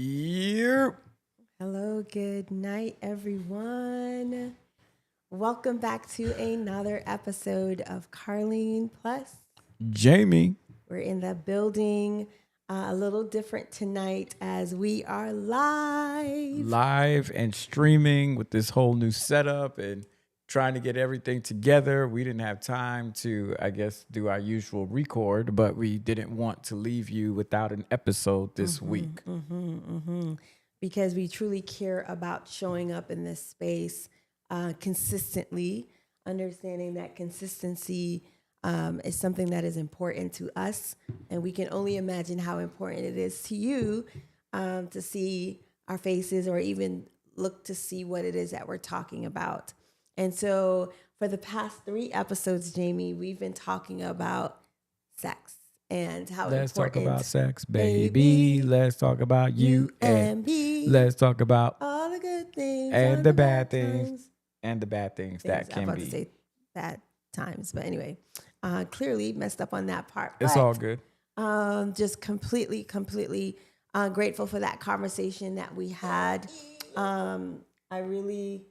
Yeah. Hello, good night, everyone. Welcome back to another episode of Carlene Plus. Jamie. We're in the building, a little different tonight as we are live. Live and streaming with this whole new setup and trying to get everything together. We didn't have time to, I guess, do our usual record, but we didn't want to leave you without an episode this week. Because we truly care about showing up in this space consistently, understanding that consistency is something that is important to us. And we can only imagine how important it is to you to see our faces or even look to see what it is that we're talking about. And so for the past 3 episodes, Jamie, we've been talking about sex and how Let's talk important about sex, baby. Let's talk about you and me. let's talk about All the good things and and the the bad bad things times. and the bad things that I'm can about to be. say bad times, but anyway, clearly messed up on that part. It's But all good. just completely grateful for that conversation that we had. I really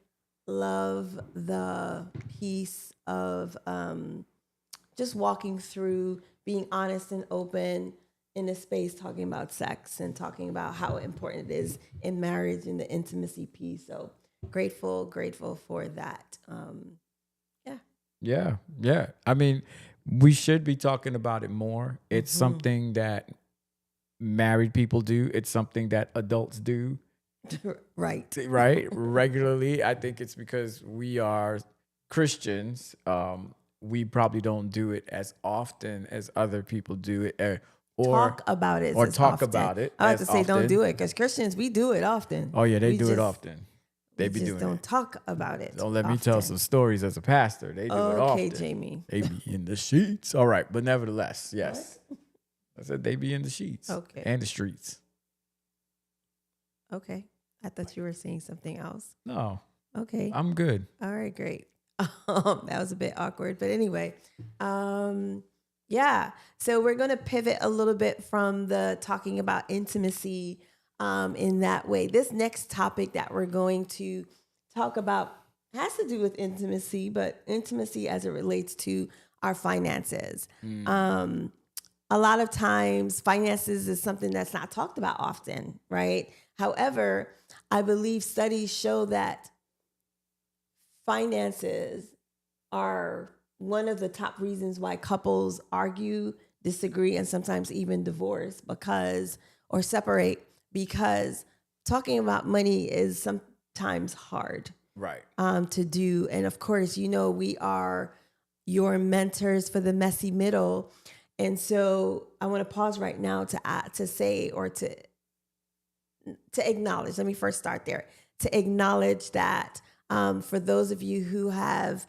love the piece of just walking through, being honest and open in a space, talking about sex and talking about how important it is in marriage and the intimacy piece. So grateful for that. Yeah. Yeah. I mean, we should be talking about it more. It's something that married people do. It's something that adults do, Right. right? Regularly. I think it's because we are Christians. We probably don't do it as often as other people do it, or Talk about it or as talk often. about it I like to as say don't often. do it because Christians, we do it often. Oh yeah, they We do it just- often. They We be just doing don't it. talk about it. Don't let me tell some stories as a pastor. They do it Okay, often. Jamie. They be in the sheets. All right, but nevertheless, yes. I said they be in the sheets. Okay. And the streets. Okay. I thought you were saying something else. No, Okay. I'm good. All right, great. That was a bit awkward, but anyway, yeah. So we're going to pivot a little bit from the talking about intimacy in that way. This next topic that we're going to talk about has to do with intimacy, but intimacy as it relates to our finances. A lot of times, finances is something that's not talked about often, right? However, I believe studies show that finances are one of the top reasons why couples argue, disagree, and sometimes even divorce or separate because talking about money is sometimes hard Right. to do. And of course, we are your mentors for the messy middle. And so I want to pause right now to say or to acknowledge. Let me first start there. To acknowledge that for those of you who have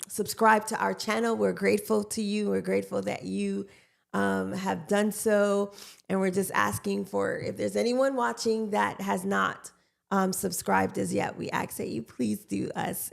subscribed to our channel, we're grateful to you. We're grateful that you have done so. And we're just asking for, if there's anyone watching that has not subscribed as yet, we ask that you please do us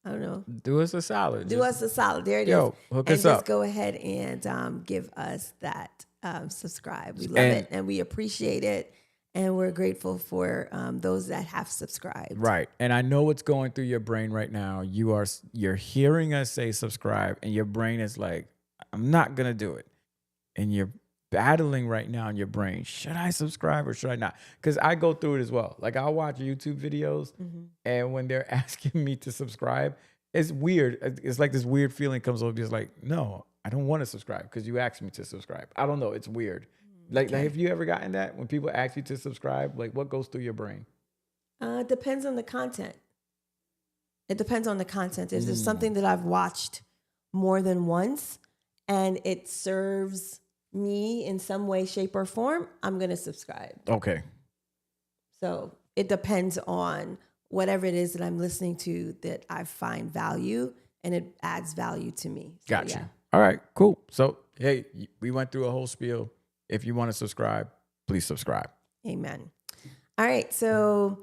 I don't know. Do us a solid. Do us a solid. There it is. Yo, hook and us just up. go ahead and give us that subscribe. We love And- it and we appreciate it. And we're grateful for those that have subscribed. Right. And I know what's going through your brain right now. You're hearing us say subscribe and your brain is like, I'm not going to do it. And you're battling right now in your brain. Should I subscribe or should I not? Because I go through it as well. Like I'll watch YouTube videos and when they're asking me to subscribe, it's weird. It's like this weird feeling comes over. It's like, no, I don't want to subscribe because you asked me to subscribe. I don't know. It's weird. Like, have you ever gotten that when people ask you to subscribe? Like, what goes through your brain? It depends on the content. If there's something that I've watched more than once and it serves me in some way, shape, or form, I'm going to subscribe. Okay. So it depends on whatever it is that I'm listening to that I find value and it adds value to me. So, Gotcha. yeah. All right, cool. So, hey, we went through a whole spiel. If you want to subscribe, please subscribe. Amen. All right. So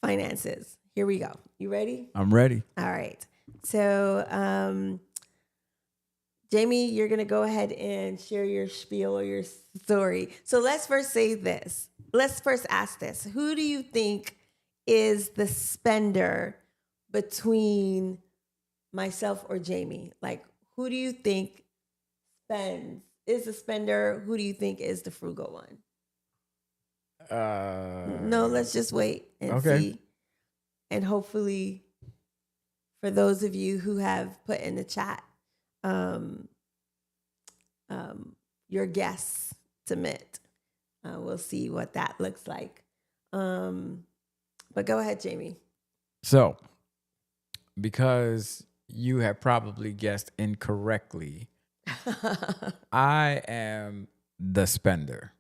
finances. Here we go. You ready? I'm ready. All right. So Jaime, you're going to go ahead and share your spiel or your story. So let's first say this. Let's first ask this. Who do you think is the spender between myself or Jaime? Like, who do you think spends? Is the spender? Who do you think is the frugal one? No, let's just wait and Okay. see. And hopefully, for those of you who have put in the chat, um, your guess submit. We'll see what that looks like. But go ahead, Jaime. So, because you have probably guessed incorrectly, I am the spender.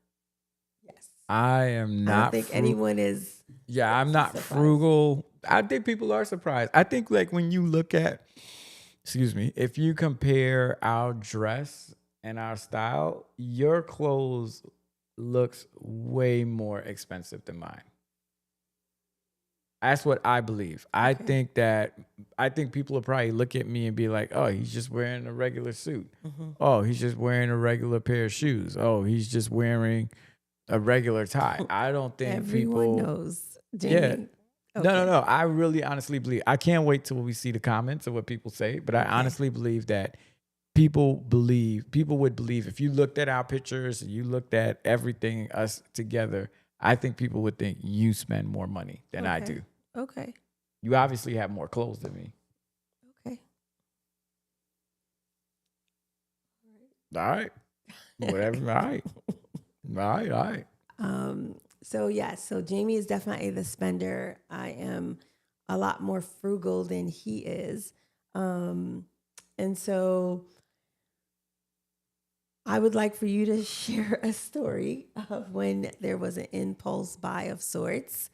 Yes. I am not. I don't think anyone is. Yeah, I'm not surprised. frugal. I think people are surprised. I think like when you look at, excuse me, if you compare our dress and our style, your clothes looks way more expensive than mine. That's what I believe. I think people will probably look at me and be like, "Oh, he's just wearing a regular suit. Oh, he's just wearing a regular pair of shoes. Oh, he's just wearing a regular tie." I don't think Everyone people knows. Jaime. Yeah. Okay. No. I really honestly believe. I can't wait till we see the comments of what people say, but I honestly believe that people would believe if you looked at our pictures and you looked at everything us together, I think people would think you spend more money than I do. Okay. You obviously have more clothes than me. Okay. All right. Whatever. All right. So Jaime is definitely the spender. I am a lot more frugal than he is. And so I would like for you to share a story of when there was an impulse buy of sorts.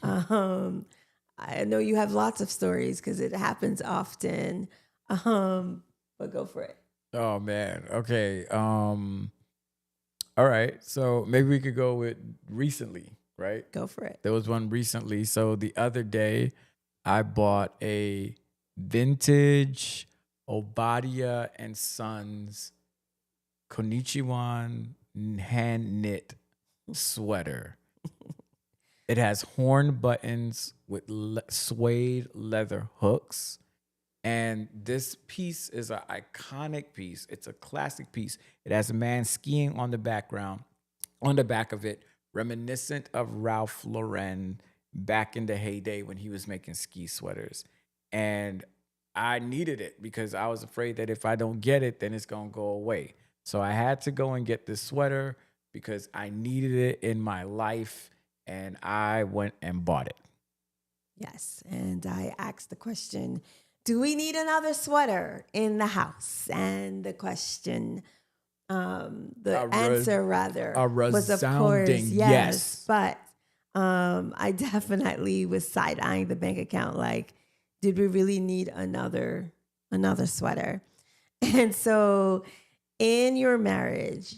I know you have lots of stories because it happens often. But go for it. Oh man. Okay. All right. So maybe we could go with recently, right? Go for it. There was one recently. So the other day, I bought a vintage Obadia and Sons Konichiwan hand knit sweater. It has horn buttons with suede leather hooks. And this piece is an iconic piece. It's a classic piece. It has a man skiing on the background, on the back of it, reminiscent of Ralph Lauren back in the heyday when he was making ski sweaters. And I needed it because I was afraid that if I don't get it, then it's going to go away. So I had to go and get this sweater because I needed it in my life, and I went and bought it. Yes. And I asked the question, do we need another sweater in the house? And the question, answer was of course yes. But I definitely was side eyeing the bank account. Like, did we really need another sweater? And so, in your marriage,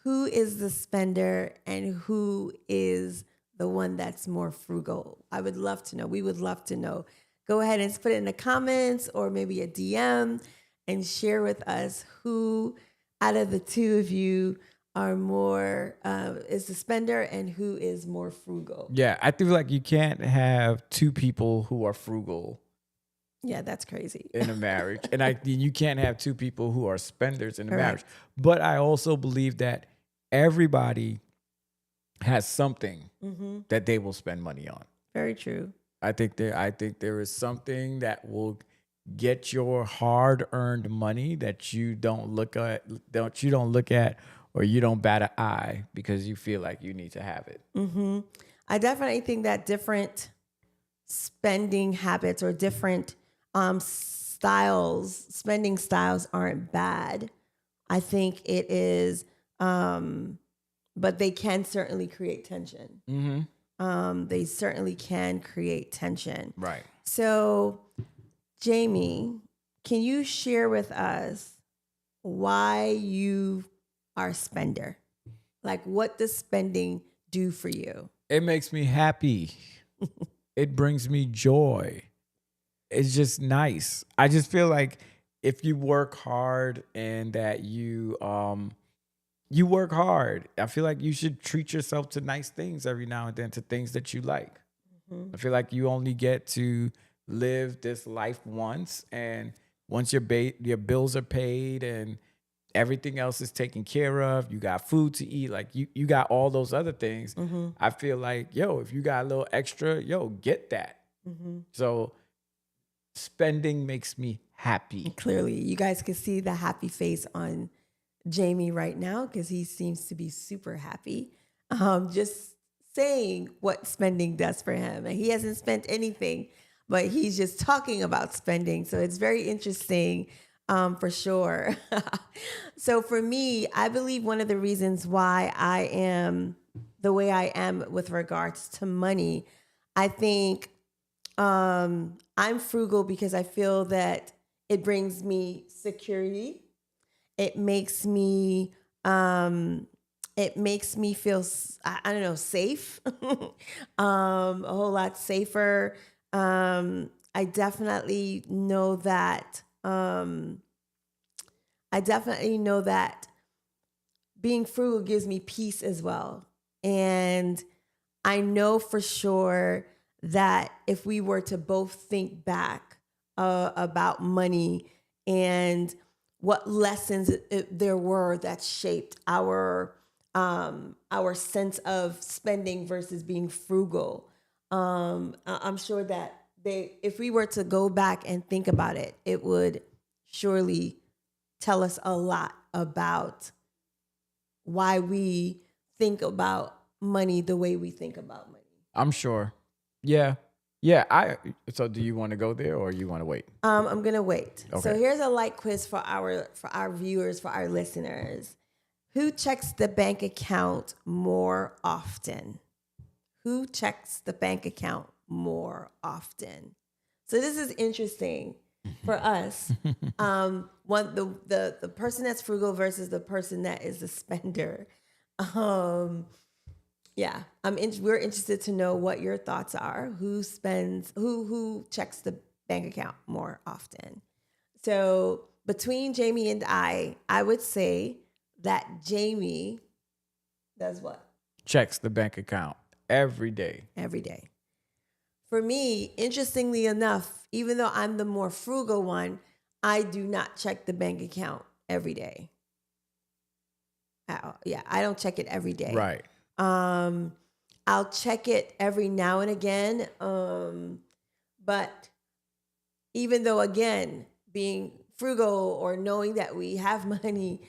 who is the spender and who is the one that's more frugal? I would love to know. We would love to know. Go ahead and put it in the comments or maybe a DM and share with us who out of the two of you are more, is the spender and who is more frugal. Yeah, I feel like you can't have two people who are frugal. Yeah, that's crazy. In a marriage. And you can't have two people who are spenders in a marriage. But I also believe that everybody has something that they will spend money on. Very true. I think there is something that will get your hard-earned money that you don't look at, or you don't bat an eye because you feel like you need to have it. I definitely think that different spending habits or different spending styles aren't bad. I think it is, but they can certainly create tension. They certainly can create tension. Right. So, Jaime, can you share with us why you are a spender? Like, what does spending do for you? It makes me happy. It brings me joy. It's just nice. I just feel like if you work hard and that you work hard, I feel like you should treat yourself to nice things every now and then, to things that you like. Mhm. I feel like you only get to live this life once, and once your bills are paid and everything else is taken care of, you got food to eat, like you got all those other things. Mhm. I feel like, yo, if you got a little extra, yo, get that. Mhm. So spending makes me happy. Clearly, you guys can see the happy face on Jaime right now because he seems to be super happy. Just saying what spending does for him. And he hasn't spent anything, but he's just talking about spending. So it's very interesting for sure. So for me, I believe one of the reasons why I am the way I am with regards to money, I think I'm frugal because I feel that it brings me security. It makes me feel I don't know, safe. A whole lot safer. I definitely know that being frugal gives me peace as well. And I know for sure that if we were to both think back about money and what lessons there were that shaped our sense of spending versus being frugal, I'm sure that if we were to go back and think about it, it would surely tell us a lot about why we think about money the way we think about money. I'm sure. Yeah. Yeah. So do you want to go there or you want to wait? I'm gonna wait. So Okay. here's a light quiz for our viewers, for our listeners. Who checks the bank account more often? Who checks the bank account more often? So this is interesting for us. The person that's frugal versus the person that is the spender. Yeah, we're interested to know what your thoughts are. Who checks the bank account more often? So between Jaime and I would say that Jaime does what? Checks the bank account every day. Every day. For me, interestingly enough, even though I'm the more frugal one, I do not check the bank account every day. Yeah, I don't check it every day. Right. I'll check it every now and again. But even though, again, being frugal or knowing that we have money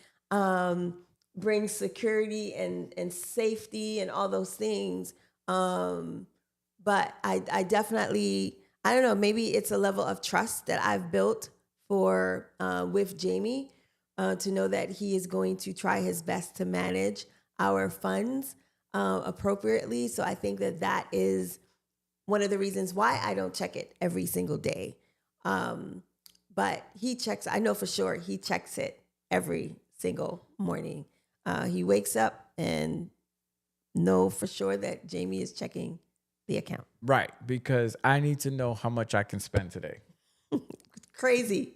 brings security and safety and all those things. But I definitely, I don't know, maybe it's a level of trust that I've built with Jaime to know that he is going to try his best to manage our funds appropriately. So I think that is one of the reasons why I don't check it every single day. But he checks, I know for sure he checks it every single morning. He wakes up and know for sure that Jaime is checking the account. Right. Because I need to know how much I can spend today. Crazy.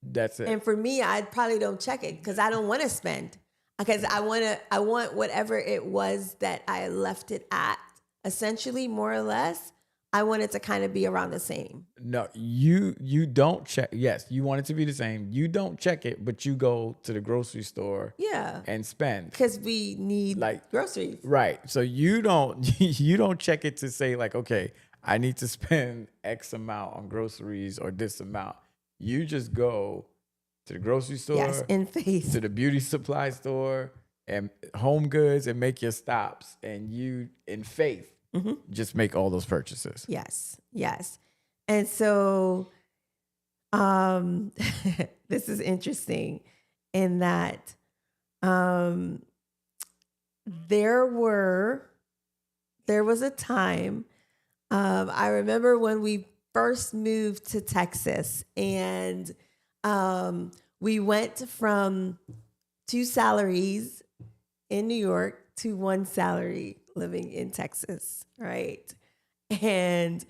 That's it. And for me, I probably don't check it because I don't want to spend. Because I want whatever it was that I left it at, essentially, more or less. I want it to kind of be around the same. No, you don't check. Yes, you want it to be the same. You don't check it, but you go to the grocery store, Yeah, and spend because we need groceries. Right. So you don't you don't check it to say like, okay, I need to spend X amount on groceries or this amount. You just go to the grocery store, Yes, in faith. to the beauty supply store and Home Goods and make your stops, and you in faith just make all those purchases. Yes, yes. And so this is interesting in that there was a time, I remember when we first moved to Texas, and we went from 2 salaries in New York to 1 salary living in Texas, right? And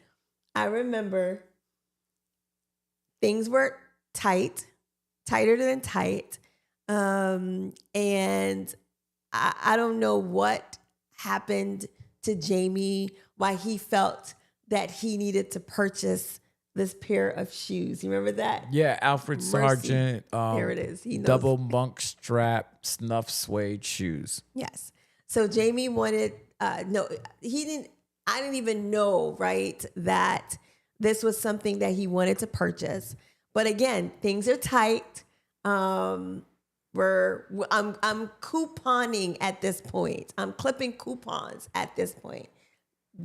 I remember things were tight. tighter than tight. And I don't know what happened to Jaime, why he felt that he needed to purchase this pair of shoes. You remember that? Yeah, Alfred Mercy. Sargent. There it is. He knows. Double monk strap snuff suede shoes. Yes. So Jaime wanted, no, he didn't, I didn't even know, right, that this was something that he wanted to purchase. But again, things are tight. I'm couponing at this point. I'm clipping coupons at this point.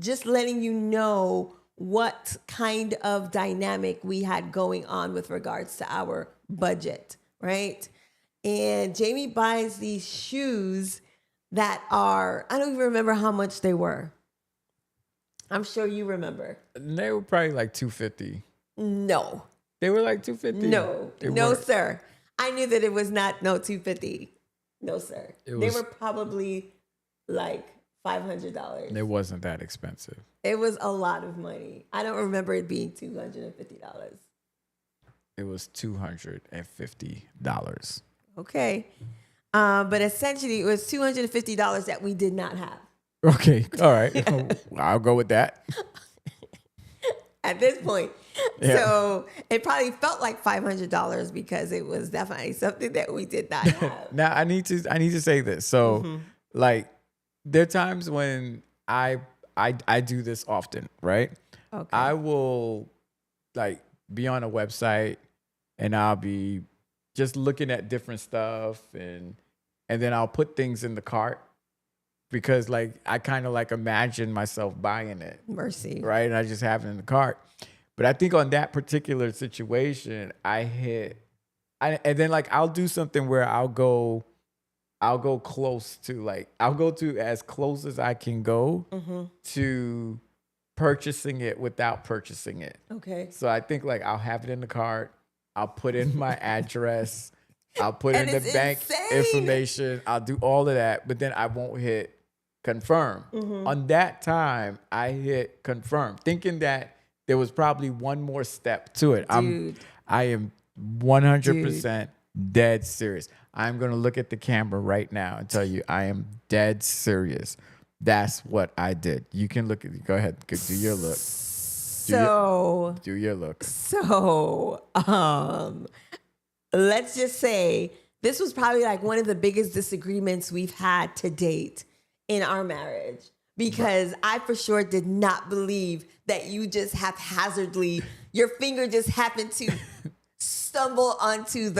Just letting you know what kind of dynamic we had going on with regards to our budget, right? And Jaime buys these shoes that are, I don't even remember how much they were. I'm sure you remember. They were probably like $250. No. They were like $250. No. No, sir. I knew that it was not $250. No, sir. They were probably like $500. It wasn't that expensive. It was a lot of money. I don't remember it being $250. It was $250. Okay. But essentially, it was $250 that we did not have. Okay. All right. I'll go with that. At this point. Yeah. So it probably felt like $500 because it was definitely something that we did not have. Now I need to say this. So like there are times when I do this often, right? Okay. I will like be on a website and I'll be just looking at different stuff and then I'll put things in the cart because like I kind of like imagine myself buying it. Mercy. Right? And I just have it in the cart. But I think on that particular situation, and then like I'll do something where I'll go close to like I'll go to as close as I can go to purchasing it without purchasing it. Okay. So I think like I'll have it in the cart. I'll put in my address. I'll put in the bank information. I'll do all of that, but then I won't hit confirm. On that time, I hit confirm, thinking that there was probably one more step to it. Dude. I am 100% dead serious. I'm going to look at the camera right now and tell you I am dead serious. That's what I did. You can look at, go ahead, do your look. Do your look. So, let's just say this was probably like one of the biggest disagreements we've had to date in our marriage. Because I for sure did not believe that you just haphazardly, your finger just happened to stumble onto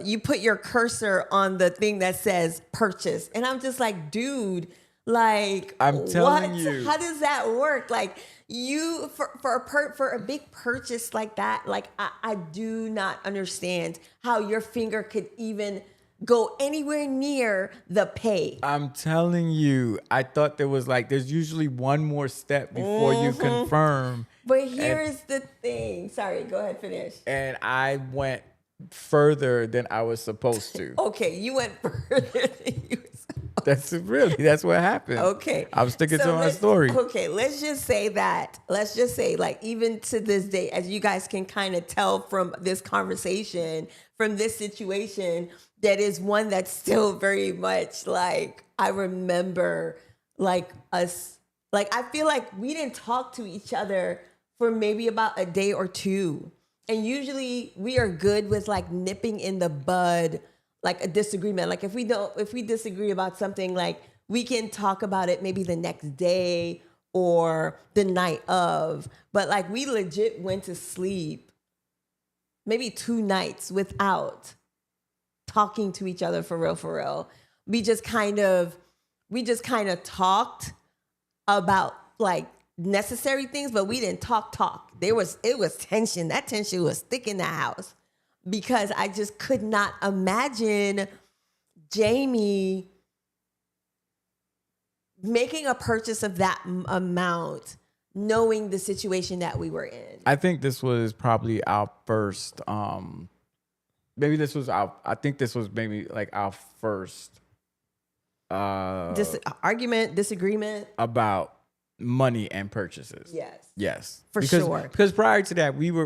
you put your cursor on the thing that says purchase. And I'm just like, dude, like, I'm telling you. How does that work? Like you, for a big purchase like that, like I do not understand how your finger could even go anywhere near the pay. I'm telling you, I thought there's usually one more step before you confirm. But here's the thing. Sorry, go ahead, finish. And I went further than I was supposed to. Okay, you went further than you were supposed That's what happened. Okay. I'm sticking to my story. Okay, let's just say like even to this day, as you guys can kind of tell from this conversation, from this situation, that is one that's still very much like, I remember like us, like I feel like we didn't talk to each other for maybe about a day or two. And usually we are good with like nipping in the bud, like a disagreement. Like if we disagree about something, like we can talk about it maybe the next day or the night of. But like we legit went to sleep maybe 2 nights without talking to each other for real. We just kind of talked about like necessary things, but we didn't talk. It was tension. That tension was thick in the house because I just could not imagine Jaime making a purchase of that amount, knowing the situation that we were in. I think this was probably our first. Maybe this was our. I think this was maybe like our first argument, disagreement about money and purchases. Yes. Yes. For sure. Because prior to that, we were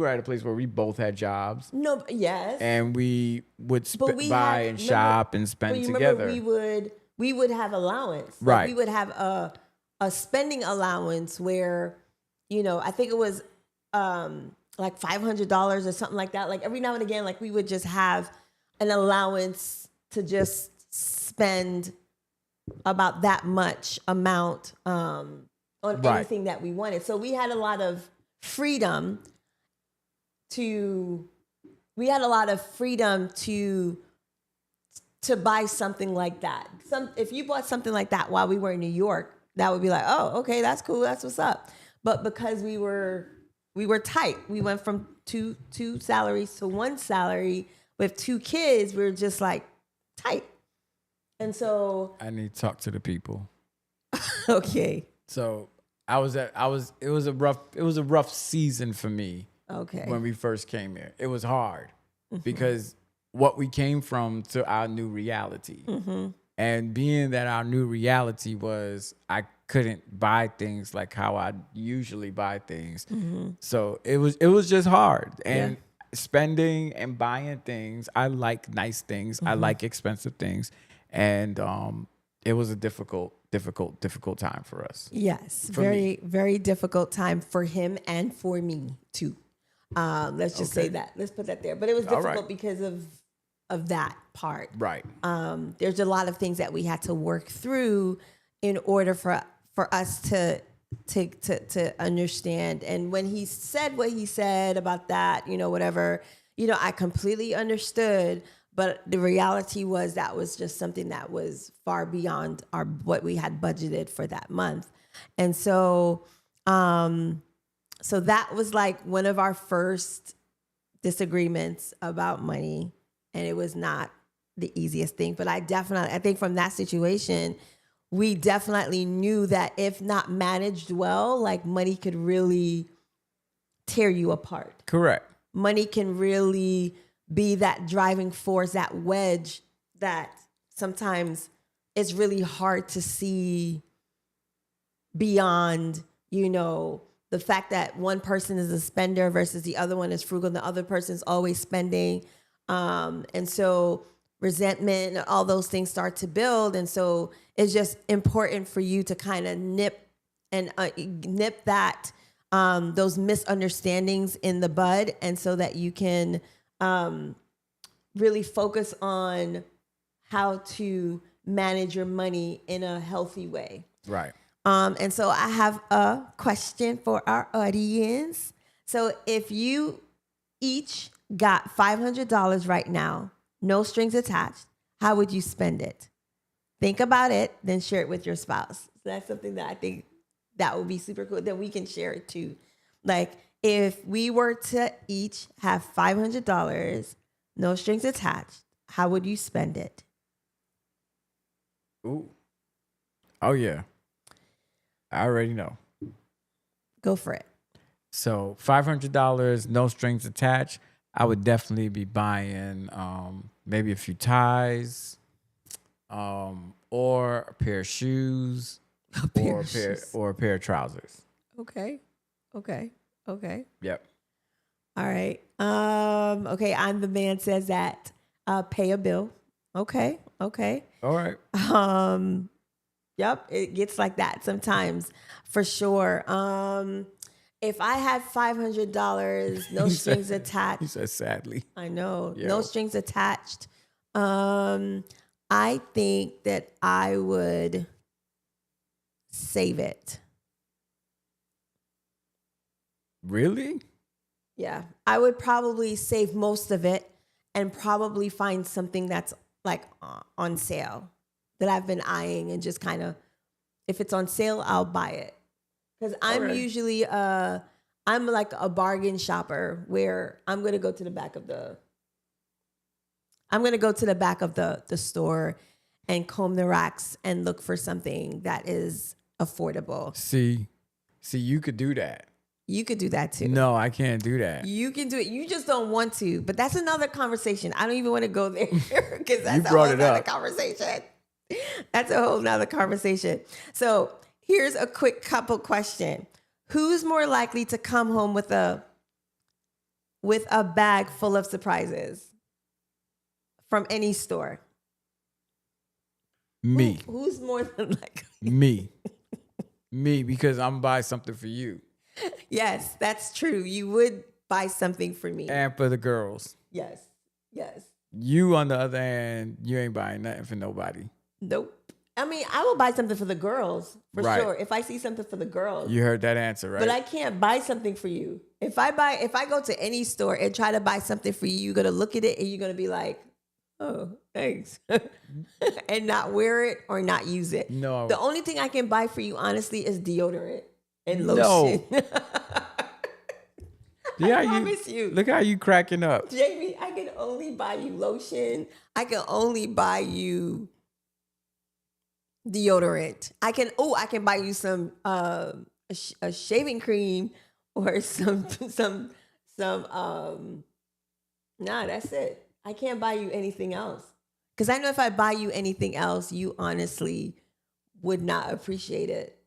at a place where we both had jobs. No, yes. And we would we buy had, and shop and but spend you together. remember we would have allowance. Like, Right. we would have a spending allowance where, I think it was like $500 or something like that. Like every now and again, like we would just have an allowance to just spend about that much amount on anything that we wanted. So we had a lot of freedom to buy something like that. If you bought something like that while we were in New York, that would be like, oh, okay, that's cool, that's what's up. But because we were tight, we went from two salaries to one salary with 2 kids. We were just like tight, and so I need to talk to the people. okay. So it was a rough season for me. Okay. When we first came here, it was hard because what we came from to our new reality. And being that our new reality was I couldn't buy things like how I usually buy things. So it was just hard. And spending and buying things, I like nice things. I like expensive things. And it was a difficult time for us. Yes. Very, very difficult time for him and for me too. Let's just say that. Let's put that there. But it was difficult because of that part. Right. There's a lot of things that we had to work through in order for us to understand. And when he said what he said about that, whatever, I completely understood. But the reality was that was just something that was far beyond what we had budgeted for that month. And so that was like one of our first disagreements about money. And it was not the easiest thing. But I think from that situation, we definitely knew that if not managed well, like money could really tear you apart. Correct. Money can really be that driving force, that wedge that sometimes it's really hard to see beyond, the fact that one person is a spender versus the other one is frugal and the other person's always spending. And so resentment and all those things start to build. And so it's just important for you to kind of nip that, those misunderstandings in the bud. And so that you can, really focus on how to manage your money in a healthy way. Right. And so I have a question for our audience. So if you each got $500 right now, no strings attached, how would you spend it? Think about it, then share it with your spouse. So that's something that I think that would be super cool. Then we can share it too. Like if we were to each have $500, no strings attached, how would you spend it? Ooh. Oh yeah. I already know. Go for it. So $500, no strings attached. I would definitely be buying maybe a few ties, or a pair of shoes, or a pair of trousers. Okay. Yep. All right. Okay. I'm the man says that. Pay a bill. Okay. All right. Yep. It gets like that sometimes, for sure. If I had $500, no strings attached. He said sadly. I know. Yo. No strings attached. I think that I would save it. Really? Yeah. I would probably save most of it and probably find something that's like on sale that I've been eyeing and just kind of, if it's on sale, I'll buy it. Because I'm usually, I'm like a bargain shopper where I'm going to go to the back of the store and comb the racks and look for something that is affordable. See, you could do that. You could do that too. No, I can't do that. You can do it. You just don't want to. But that's another conversation. I don't even want to go there because that's a whole nother conversation. That's a whole nother conversation. So Here's a quick couple question. Who's more likely to come home with a bag full of surprises from any store? Me. Who's more than likely? Me. Me, because I'm buy something for you Yes, that's true. You would buy something for me. and for the girls. Yes. Yes. You, on the other hand, you ain't buying nothing for nobody. Nope. I mean, I will buy something for the girls for Right. sure. If I see something for the girls. You heard that answer, right? But I can't buy something for you. If I go to any store and try to buy something for you, you're gonna look at it and you're gonna be like, "Oh, thanks," and not wear it or not use it. No. The only thing I can buy for you, honestly, is deodorant and No. lotion. Yeah, I promise you. Look how you cracking up. Jamie, I can only buy you lotion. I can only buy you deodorant. I can buy you some a shaving cream or some nah, that's it. I can't buy you anything else. Cuz I know if I buy you anything else, you honestly would not appreciate it.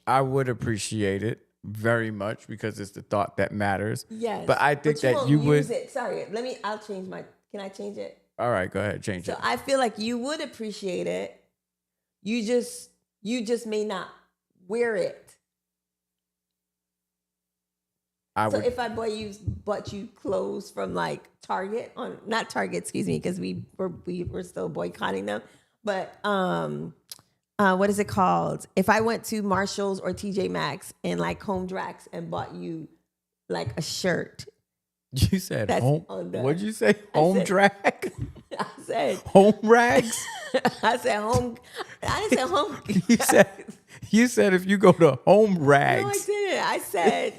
I would appreciate it very much because it's the thought that matters. Yes. But I think that won't you would. use it. Sorry. I'll change can I change it? All right, go ahead, change So it. I feel like you would appreciate it. You just may not wear it. I So would. if I bought you clothes from like Target not Target, excuse me, because we were still boycotting them. But what is it called? If I went to Marshalls or TJ Maxx and like Home Drax and bought you like a shirt. You said That's home. on the- What'd you say? Home drag? I said Home rags? I said home. I didn't say home. You said if you go to home No, I rags. didn't. I said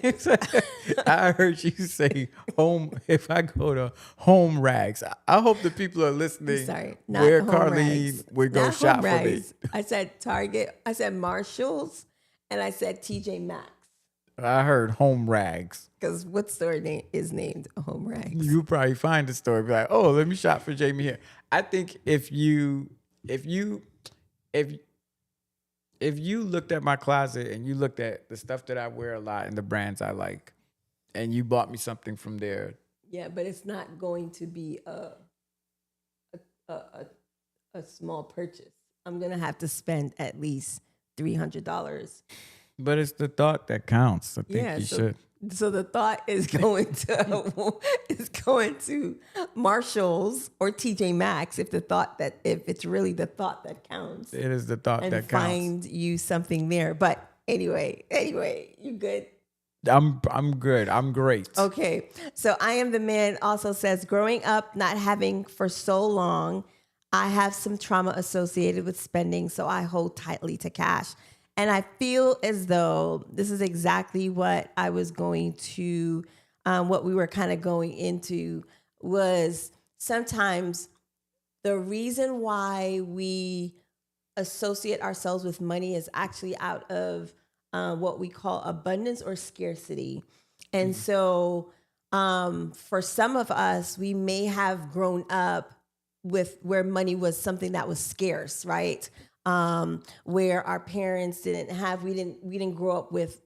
I heard you say home. If I go to home rags, I hope the people are listening. sorry, not where home Carlene rags. would go Not shop home for me. rags. I said Target. I said Marshalls, and I said TJ Maxx. I heard home rags. Because what store name is named Home Rags? You probably find the store, be like, oh, let me shop for Jamie here. I think if you looked at my closet and you looked at the stuff that I wear a lot and the brands I like, and you bought me something from there. Yeah, but it's not going to be a small purchase. I'm gonna have to spend at least $300. But it's the thought that counts. I think you should. So the thought is going to Marshalls or TJ Maxx if it's really the thought that counts. It is the thought And that counts. find you something there. But anyway, you good? I'm good. I'm great. Okay. So I Am the Man also says, growing up, not having for so long, I have some trauma associated with spending, so I hold tightly to cash. And I feel as though this is exactly what I was going to, what we were kind of going into was sometimes the reason why we associate ourselves with money is actually out of what we call abundance or scarcity. And so for some of us, we may have grown up with where money was something that was scarce, right? Where our parents we didn't grow up with,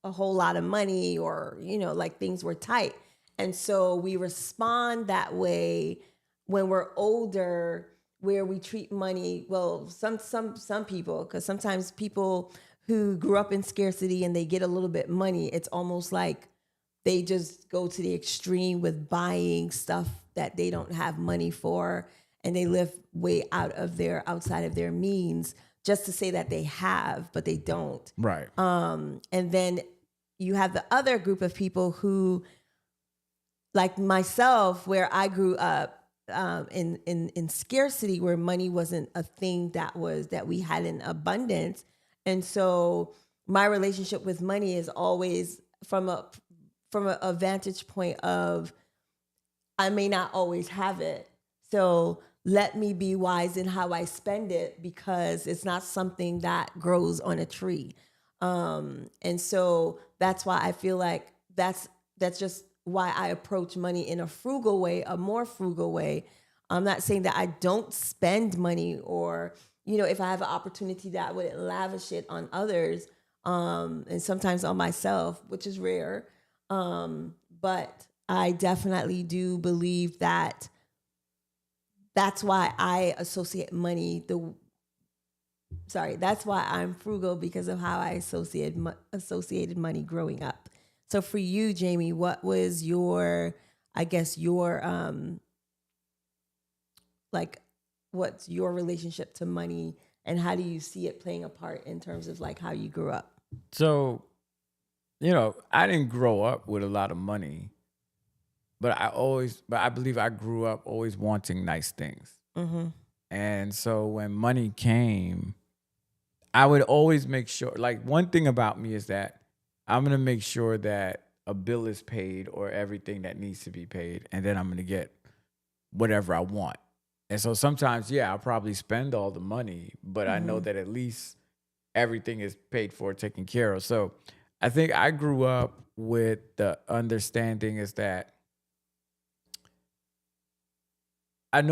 a whole lot of money or, like things were tight. And so we respond that way when we're older, where we treat money, well, some people, because sometimes people who grew up in scarcity and they get a little bit money, it's almost like they just go to the extreme with buying stuff that they don't have money for, and they live way outside of their means just to say that they have, but they don't. Right. And then you have the other group of people who, like myself, where I grew up in scarcity, where money wasn't a thing that we had in abundance. And so my relationship with money is always from a vantage point of, I may not always have it. So let me be wise in how I spend it, because it's not something that grows on a tree. And so that's why I feel like that's just why I approach money in a frugal way, a more frugal way. I'm not saying that I don't spend money or if I have an opportunity that I wouldn't lavish it on others, and sometimes on myself, which is rare. But I definitely do believe that that's why I associate money that's why I'm frugal, because of how I associated money growing up. So for you, Jaime, what was your, I guess your like what's your relationship to money, and how do you see it playing a part in terms of like how you grew up? So, I didn't grow up with a lot of money, but I believe I grew up always wanting nice things. Mm-hmm. And so when money came, I would always make sure, like, one thing about me is that I'm going to make sure that a bill is paid or everything that needs to be paid. And then I'm going to get whatever I want. And so sometimes, yeah, I'll probably spend all the money, but I know that at least everything is paid for, taken care of. So I think I grew up with the understanding is that I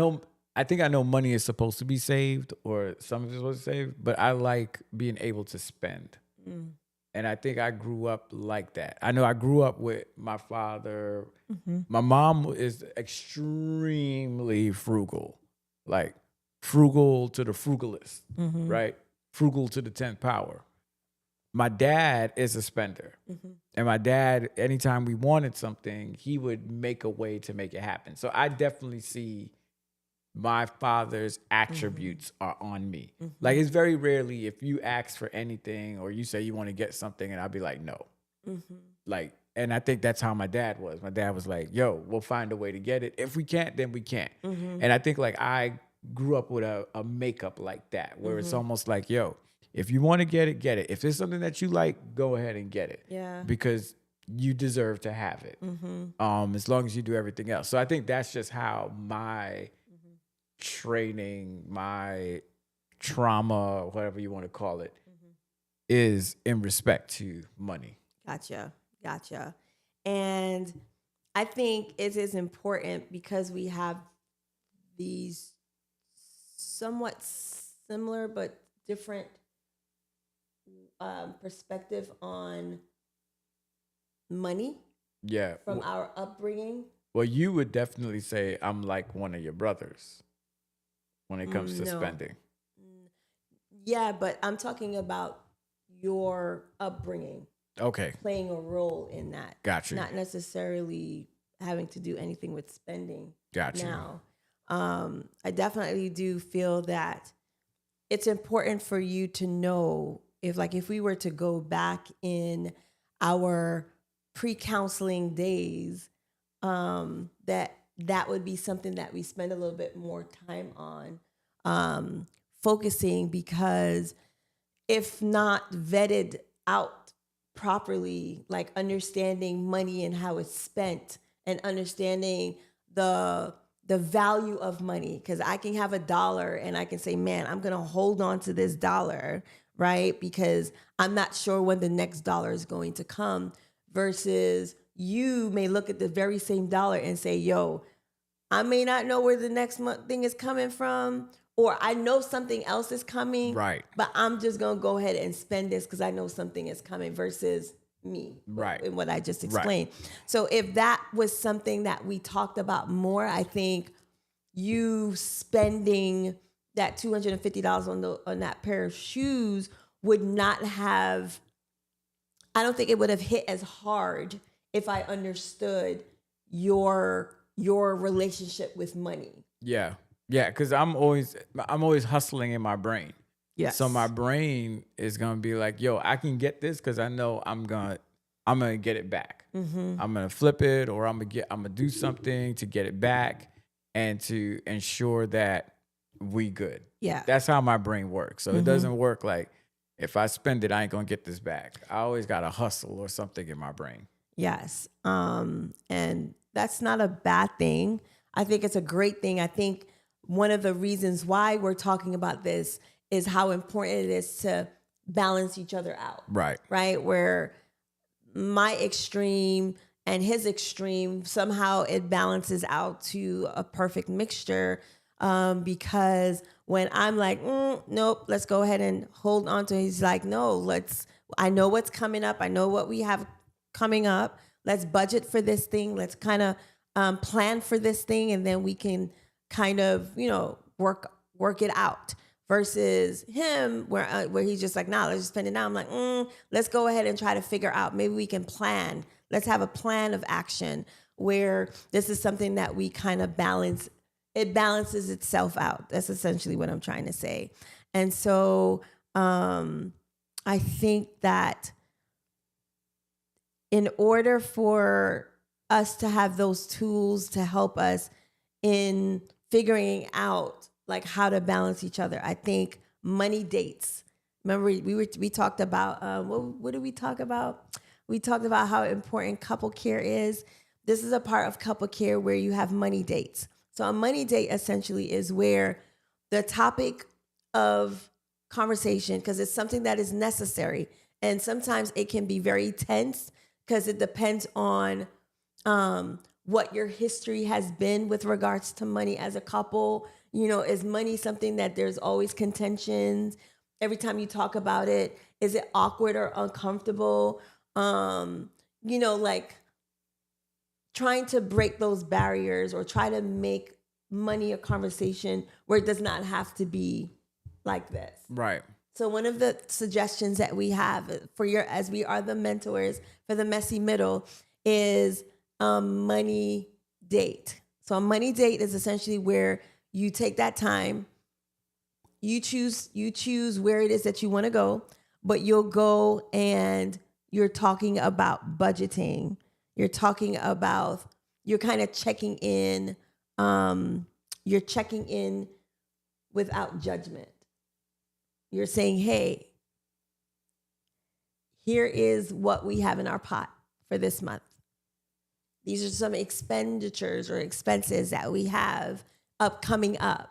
think I know money is supposed to be saved, or some of it's supposed to be saved, but I like being able to spend. Mm. And I think I grew up like that. I know I grew up with my father. Mm-hmm. My mom is extremely frugal, like frugal to the frugalist, Mm-hmm. right? Frugal to the 10th power. My dad is a spender. Mm-hmm. And my dad, anytime we wanted something, he would make a way to make it happen. So I definitely see my father's attributes are on me. Like, it's very rarely if you ask for anything or you say you want to get something and I'll be like, no. Mm-hmm. Like, and I think that's how my dad was. My dad was like, yo, we'll find a way to get it. If we can't, then we can't. Mm-hmm. And I think like I grew up with a makeup like that, where it's almost like, yo, if you want to get it, get it. If there's something that you like, go ahead and get it. Yeah. Because you deserve to have it. As long as you do everything else. So I think that's just how my training, my trauma, whatever you want to call it, is in respect to money. Gotcha. And I think it is important because we have these somewhat similar but different perspective on money Yeah. from our upbringing. Well, you would definitely say I'm like one of your brothers when it comes to No. spending. Yeah, but I'm talking about your upbringing Okay. playing a role in that. Got you. Not necessarily having to do anything with spending. Got you. Now, I definitely do feel that it's important for you to know if we were to go back in our pre-counseling days, that would be something that we spend a little bit more time on, focusing, because if not vetted out properly, like understanding money and how it's spent and understanding the value of money, because I can have $1 and I can say, man, I'm going to hold on to this dollar, right? Because I'm not sure when the next dollar is going to come, versus you may look at the very same dollar and say, yo, I may not know where the next thing is coming from, or I know something else is coming, Right. but I'm just going to go ahead and spend this because I know something is coming, versus me, Right. in what I just explained. Right. So if that was something that we talked about more, I think you spending that $250 on that pair of shoes would not have, I don't think it would have hit as hard if I understood your relationship with money. Yeah. Yeah, because I'm always hustling in my brain. Yes. So my brain is gonna be like, yo, I can get this because I know I'm gonna get it back. I'm gonna flip it, or I'm gonna do something to get it back and to ensure that we good. Yeah. That's how my brain works. So it doesn't work like if I spend it, I ain't gonna get this back. I always gotta hustle or something in my brain. Yes. And that's not a bad thing. I think it's a great thing. I think one of the reasons why we're talking about this is how important it is to balance each other out. Right. Right? Where my extreme and his extreme, somehow it balances out to a perfect mixture. Because when I'm like, nope, let's go ahead and hold on to it. He's like, no, I know what's coming up. I know what we have coming up. Let's budget for this thing. Let's kind of plan for this thing. And then we can kind of, work it out. Versus him, where he's just like, nah, let's just spend it now. I'm like, let's go ahead and try to figure out. Maybe we can plan. Let's have a plan of action where this is something that we kind of balance. It balances itself out. That's essentially what I'm trying to say. And so I think that in order for us to have those tools to help us in figuring out like how to balance each other, I think money dates. Remember, we talked about what did we talk about? We talked about how important couple care is. This is a part of couple care where you have money dates. So a money date essentially is where the topic of conversation, because it's something that is necessary, and sometimes it can be very tense because it depends on what your history has been with regards to money as a couple. Is money something that there's always contentions? Every time you talk about it, is it awkward or uncomfortable? Like trying to break those barriers or try to make money a conversation where it does not have to be like this. Right. So one of the suggestions that we have as we are the mentors for the messy middle is a money date. So a money date is essentially where you take that time, you choose where it is that you want to go, but you'll go and you're talking about budgeting. You're kind of checking in. You're checking in without judgment. You're saying, hey, here is what we have in our pot for this month. These are some expenditures or expenses that we have coming up.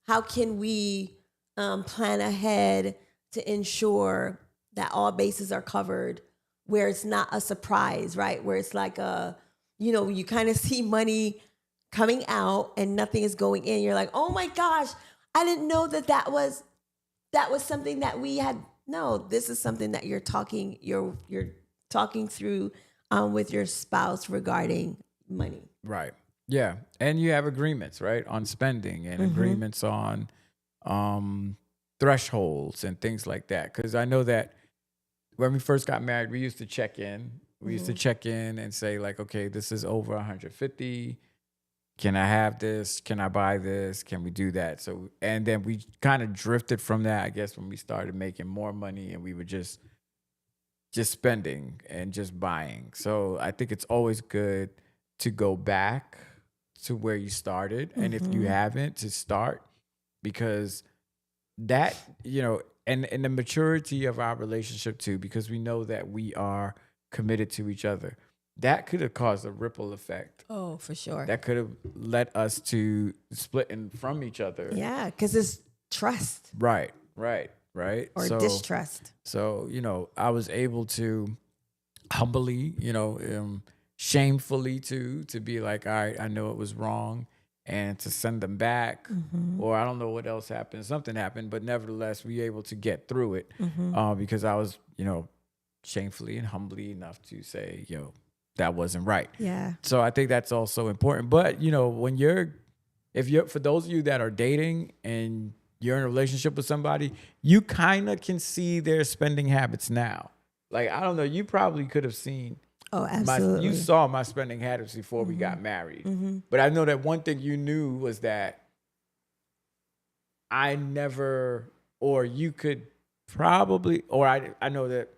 How can we plan ahead to ensure that all bases are covered, where it's not a surprise, right? Where it's like you kind of see money coming out and nothing is going in. You're like, oh my gosh, I didn't know that was something that we had. No, this is something that you're talking through with your spouse regarding money. Right. Yeah. And you have agreements, right, on spending and agreements on thresholds and things like that. Because I know that when we first got married, we used to check in. We used to check in and say like, okay, this is over 150. Can I have this? Can I buy this? Can we do that? So, and then we kind of drifted from that, I guess, when we started making more money and we were just spending and just buying. So I think it's always good to go back to where you started. And if you haven't, to start, because that, and the maturity of our relationship too, because we know that we are committed to each other. That could have caused a ripple effect. Oh, for sure. That could have led us to splitting from each other. Yeah, because it's trust. Right. Or distrust. So, I was able to humbly, shamefully to be like, all right, I know it was wrong, and to send them back, or I don't know what else happened. Something happened, but nevertheless, we were able to get through it because I was, shamefully and humbly enough to say, that wasn't right. Yeah. So I think that's also important. But, if you're, for those of you that are dating and you're in a relationship with somebody, you kind of can see their spending habits now. Like, I don't know, you probably could have seen. Oh, absolutely. You saw my spending habits before we got married. But I know that one thing you knew was that I never, or you could probably, or I know that,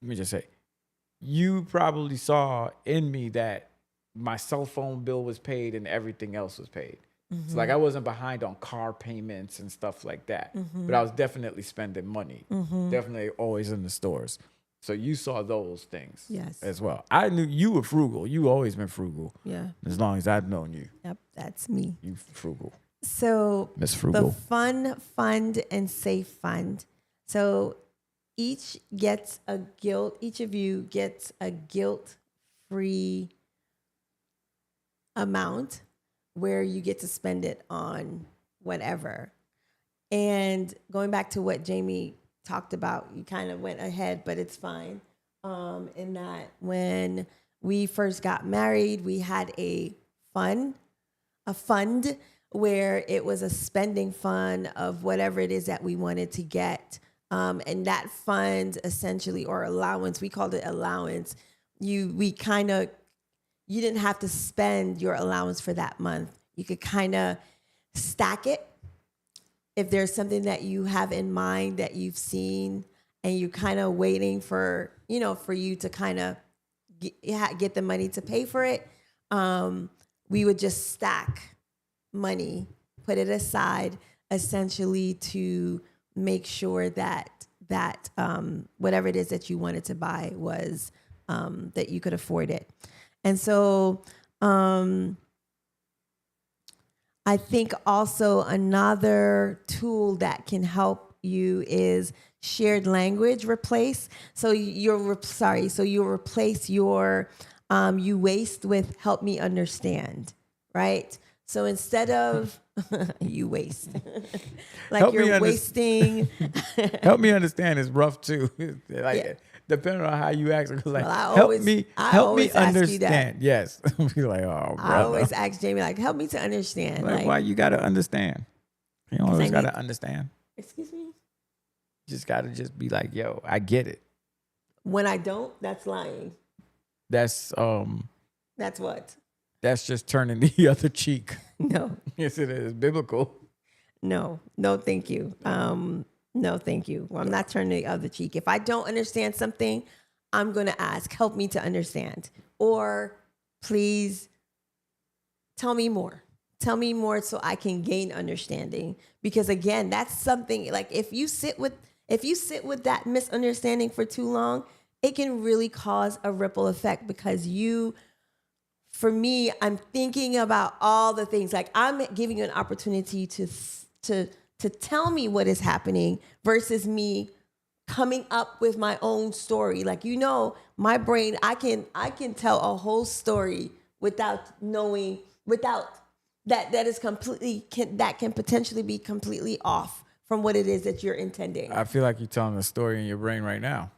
let me just say, you probably saw in me that my cell phone bill was paid and everything else was paid. It's like I wasn't behind on car payments and stuff like that. But I was definitely spending money. Definitely always in the stores. So you saw those things as well. I knew you were frugal. You always been frugal. Yeah. As long as I've known you. Yep, that's me. You frugal. So Miss Frugal. the fun fund and safe fund. So each of you gets a guilt-free amount where you get to spend it on whatever. And going back to what Jamie talked about, you kind of went ahead, but it's fine. In that when we first got married, we had a fund where it was a spending fund of whatever it is that we wanted to get. And that fund essentially, or allowance, we called it allowance. You didn't have to spend your allowance for that month. You could kind of stack it. If there's something that you have in mind that you've seen and you're kind of waiting for, for you to kind of get the money to pay for it, we would just stack money, put it aside, essentially to make sure that whatever it is that you wanted to buy was that you could afford it. And so I think also another tool that can help you is shared language replace. So you replace your you waste with help me understand, right? So instead of you waste, like Help me you're wasting. Help me understand is rough too. Like Yeah. depending on how you ask, like Well, I help always- me I help always me ask you that. understand. Yes. Be like, oh, brother. I always ask Jamie, like, help me to understand. Like, why you gotta understand? You don't always I gotta need- understand. Excuse me? You just gotta just be like, yo, I get it. When I don't, that's lying. That's That's what? that's just turning the other cheek. No, Yes, it is biblical. no, thank you. No, thank you. Well, I'm not turning the other cheek. If I don't understand something, I'm going to ask, help me to understand. Or please tell me more. Tell me more so I can gain understanding. Because again, that's something like if you sit with that misunderstanding for too long, it can really cause a ripple effect because for me, I'm thinking about all the things. Like I'm giving you an opportunity to tell me what is happening versus me coming up with my own story. Like my brain, I can tell a whole story without that is completely that can potentially be completely off from what it is that you're intending. I feel like you're telling a story in your brain right now.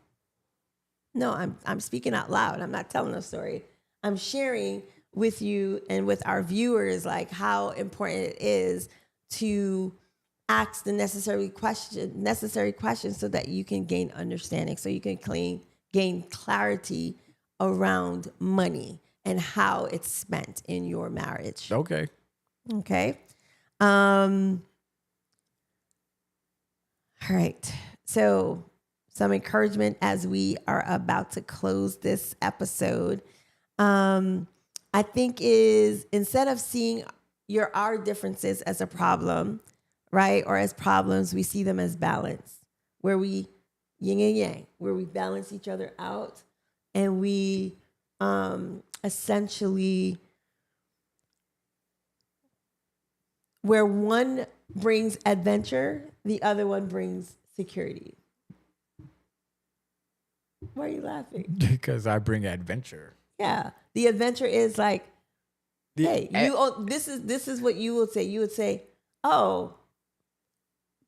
No, I'm speaking out loud. I'm not telling a story. I'm sharing with you and with our viewers like how important it is to ask the necessary questions so that you can gain understanding, so you can gain clarity around money and how it's spent in your marriage. Okay. Okay. All right. So some encouragement as we are about to close this episode. I think is instead of seeing our differences as a problem, right? Or as problems, we see them as balance, where we yin and yang, where we balance each other out and we essentially where one brings adventure, the other one brings security. Why are you laughing? Because I bring adventure. Yeah. The adventure is like, hey, this is what you would say. You would say, oh,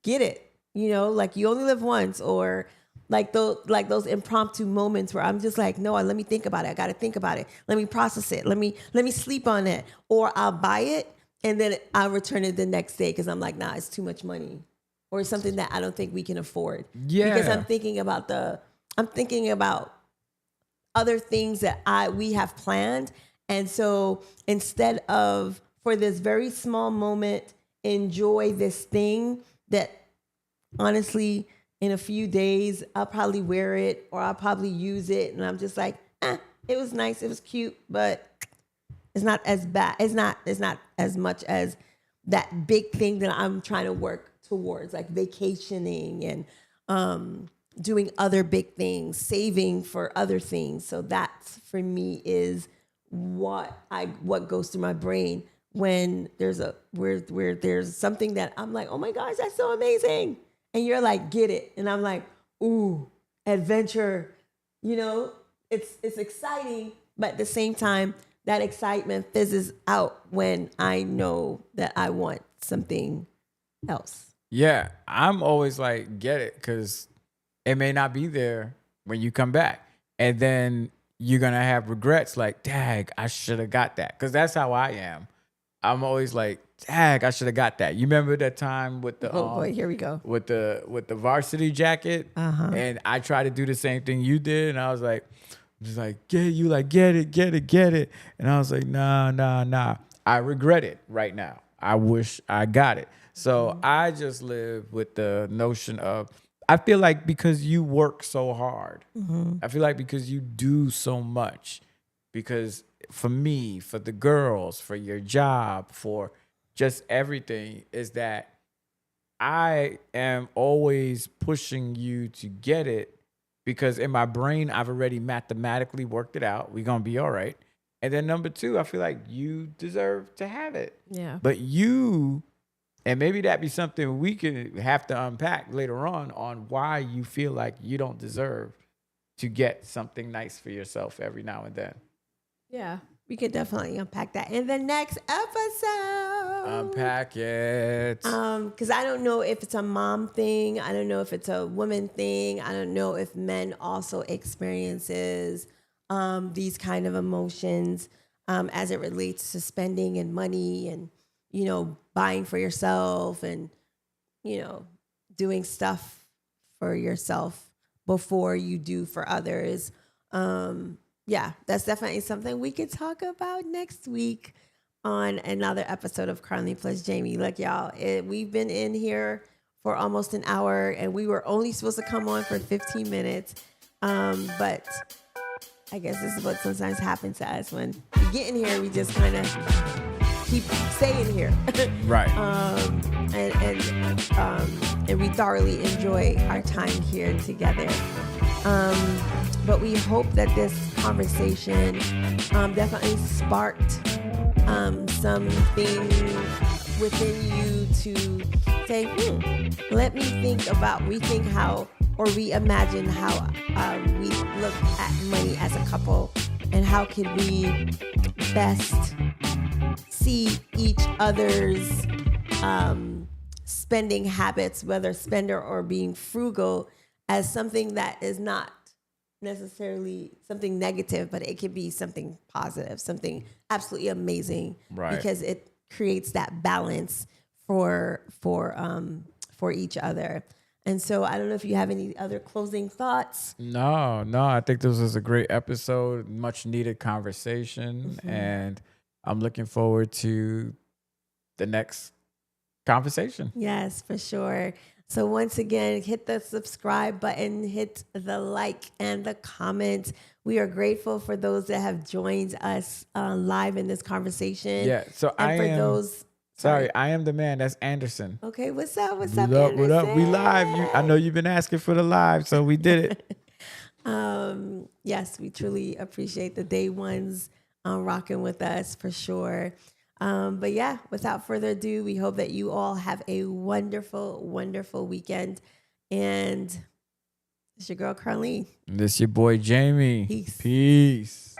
get it. Like you only live once, or like those impromptu moments where I'm just like, no, let me think about it. I got to think about it. Let me process it. Let me sleep on it. Or I'll buy it and then I'll return it the next day because I'm like, nah, it's too much money, or it's something that I don't think we can afford. Yeah. Because I'm thinking about other things that we have planned. And so instead of for this very small moment, enjoy this thing that honestly in a few days, I'll probably wear it or I'll probably use it. And I'm just like, it was nice. It was cute, but it's not as bad. It's not as much as that big thing that I'm trying to work towards, like vacationing and doing other big things, saving for other things. So that's for me is what goes through my brain when there's where there's something that I'm like, oh my gosh, that's so amazing. And you're like, get it. And I'm like, ooh, adventure. It's exciting, but at the same time, that excitement fizzes out when I know that I want something else. Yeah, I'm always like, get it, because it may not be there when you come back. And then you're going to have regrets like, dag, I should have got that. Because that's how I am. I'm always like, dag, I should have got that. You remember that time with the Oh boy, here we go. with the varsity jacket? And I tried to do the same thing you did, and I was like, get it. And I was like, nah. I regret it right now. I wish I got it. So I just live with the notion of, I feel like because you work so hard, I feel like because you do so much, because for me, for the girls, for your job, for just everything, is that I am always pushing you to get it, because in my brain, I've already mathematically worked it out. We're going to be all right. And then number two, I feel like you deserve to have it. Yeah. But you, and maybe that be something we could have to unpack later on why you feel like you don't deserve to get something nice for yourself every now and then. Yeah, we could definitely unpack that in the next episode. Unpack it. Because I don't know if it's a mom thing. I don't know if it's a woman thing. I don't know if men also experiences these kind of emotions as it relates to spending and money and, you know, buying for yourself and, you know, doing stuff for yourself before you do for others. Yeah, that's definitely something we could talk about next week on another episode of Carlene plus Jaime. Look, y'all, we've been in here for almost an hour, and we were only supposed to come on for 15 minutes. But I guess this is what sometimes happens to us. When we get in here, we just kind of keep staying here. Right. And we thoroughly enjoy our time here together. But we hope that this conversation definitely sparked something within you to say, let me rethink how, or reimagine how we look at money as a couple, and how can we best see each other's spending habits, whether spender or being frugal, as something that is not necessarily something negative, but it could be something positive, something absolutely amazing, right? Because it creates that balance for each other. And so I don't know if you have any other closing thoughts. No, I think this was a great episode, much needed conversation, and I'm looking forward to the next conversation. Yes, for sure. So once again, hit the subscribe button, hit the like and the comment. We are grateful for those that have joined us live in this conversation. Yeah. So Sorry, I am the man. That's Anderson. Okay, what's up? What's up, Anderson? What up? We live. I know you've been asking for the live, so we did it. Yes, we truly appreciate the day ones rocking with us for sure. But yeah, without further ado, we hope that you all have a wonderful, wonderful weekend. And it's your girl, Carlene. This your boy, Jaime. Peace. Peace.